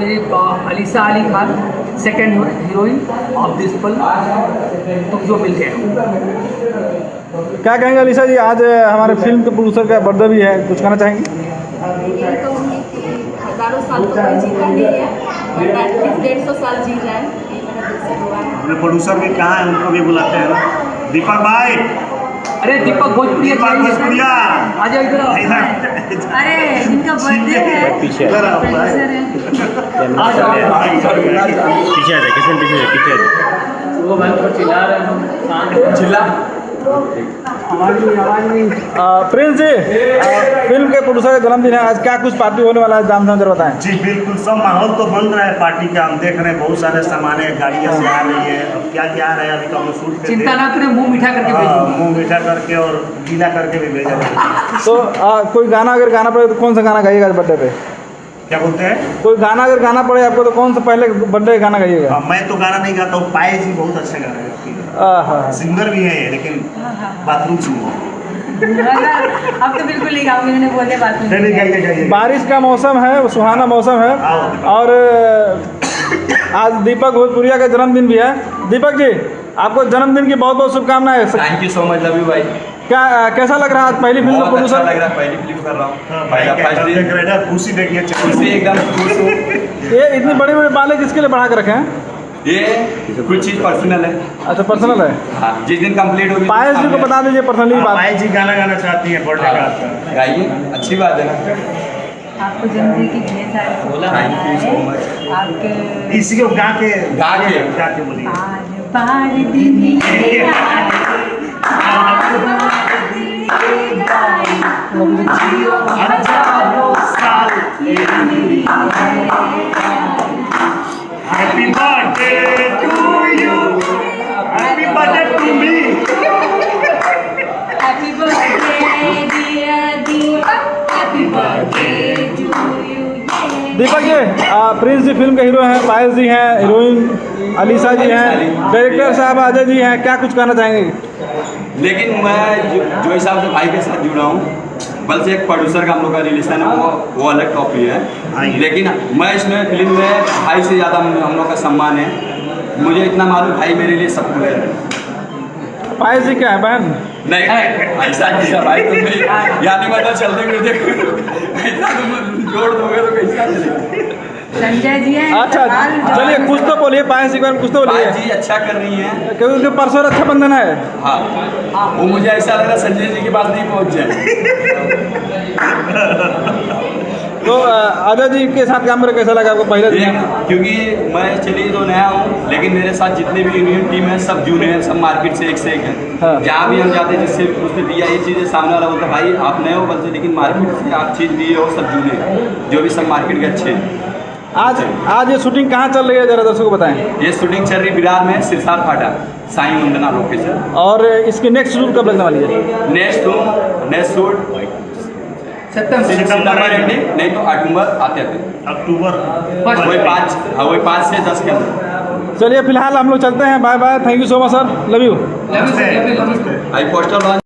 मेरी Alisa Ali Khan, second heroine of this film तुम जो मिल गए। क्या कहेंगे अलीसा जी, आज हमारे फिल्म के प्रोड्यूसर का बर्थडे भी है, कुछ कहना चाहेंगे? यही कहूँगी कि हज़ारों साल तो कोई जीता नहीं है, बट एटलीस्ट 150 साल जी जाए, ये मेरा दिल से दुआ है। अपने प्रोड्यूसर भी कहाँ है, उनको भी बुलाते हैं। दीपक भाई, अरे दीपक भोजपुरिया दीपक भोजपुरिया आ जाओ इधर। अरे जिनका बर्थडे है पीछे प्रोड्यूसर है। पीछे आ जाए, किसी पीछे पीछे वो भाई पर चिल्ला रहे हैं, चिल्ला प्रिंस जी, फिल्म के प्रोड्यूसर का जन्मदिन है आज, क्या कुछ पार्टी होने वाला है, जाम जरा बताएं। जी बिल्कुल, सब माहौल तो बन रहा है पार्टी का। हम देख रहे हैं बहुत सारे सामान है, गाड़ियाँ से आ रही है। अब क्या क्या आ रहा है अभी तो हम शूट पे चिंता ना करें, मुंह मीठा करके भेजेंगे। मुँह मीठा करके और गीला करके भी भेजा जाएगा। तो कोई गाना अगर गाना पड़े तो कौन सा गाना गाइएगा बर्थडे पे? क्या बोलते हैं? कोई गाना अगर गाना पड़े आपको तो कौन सा पहले बर्थडे गाना गाइएगा? मैं तो गाना नहीं गाता हूँ, पाए जी बहुत अच्छा गाना है, सिंगर भी है ये, लेकिन बाथरूम सिंगर। अब तो बिल्कुल नहीं गाऊंगी, मैंने बोले बात नहीं गाइए। बारिश का मौसम है, सुहाना मौसम है, और आज दीपक भोजपुरिया का जन्मदिन भी है। दीपक जी, आपको जन्मदिन की बहुत बहुत शुभकामनाएं। Thank you so much, love you भाई। क्या कैसा लग रहा है आज पहली फिल्म का बहुत प्रोड्यूसर? अच्छा लग रहा है, पहली फिल्म कर रहा हूँ। पहला फर्स्ट दिन खुशी देखिए, खुशी एकदम खुश हूँ। ये इतनी बड़ी बड़ी बालें किसके लिए बढ़ा के रखे हैं? ये कुछ चीज़ पर्सनल है। अच्छा, पर्सनल है। हाँ, जिस दिन कंप्लीट होगी पायल जी को बता दीजिए पर्सनली बात। पाए जी गाना गाना चाहती है बर्थडे का। गाइए, अच्छी बात है ना। आपको जन्मदिन की ढेर सारी थैंक यू सो मच। आपके इसी को गा के बोलिए। बार बार दिन happy birthday to you, happy birthday to me. Happy birthday dear Deepak, happy birthday to you. Deepak ji, Prince ji film के हीरो हैं, पायल जी हैं हीरोइन, अलीसा जी हैं, डायरेक्टर साहब अजय जी हैं, क्या कुछ कहना चाहेंगे? लेकिन मैं जो हिसाब से भाई के साथ जुड़ा हूँ, बल्कि एक प्रोड्यूसर का हम लोग का रिलेशन है, वो अलग टॉपिक है। लेकिन मैं इसमें फिल्म में भाई से ज़्यादा हम लोग का सम्मान है। मुझे इतना मालूम, भाई मेरे लिए सब कुछ है। पायल जी क्या है, बहन? नहीं ऐसा नहीं है भाई, तुम नहीं यानी मतलब चलते हुए देखो, ऐसा तुम जोड़ दोगे तो कैसा चलेगा। संजय जी हैं। अच्छा, चलिए कुछ तो बोलिए, पायल जी के बारे में कुछ तो भाई बोलिए, जी अच्छा कर रही हैं। क्योंकि उनके परसों रक्षाबंधन है। हाँ, वो मुझे ऐसा लग रहा है संजय जी के पास नहीं पहुँच जाए। तो अजय जी के साथ काम करके कैसा लगा आपको पहले दिन? क्योंकि मैं चलिए तो नया हूँ, लेकिन मेरे साथ जितने भी यूनियन टीम है सब जूनियर हैं, सब मार्केट से एक हैं। हाँ। जहाँ भी हम जाते हैं, जिससे उसने दिया ये चीज़ें, सामने वाला बोलता भाई आप नए हो बल्कि, लेकिन मार्केट से आप चीज़ दिए हो, सब जूनियर जो भी सब मार्केट के अच्छे हैं। आज ये शूटिंग कहाँ चल रही है, जरा दर्शकों को बताएं। ये शूटिंग चल रही विरार में, सिरसार फाटा, साई वंदना लोकेशन। और इसकी नेक्स्ट शूट कब लगने वाली है? नेक्स्ट शूट सितंबर एंडिंग, नहीं तो अक्टूबर आते अक्टूबर वही 5 से 10 के अंदर। चलिए फिलहाल हम लोग चलते हैं, bye bye, thank you so much sir, love you. आई पोस्टर लॉन्च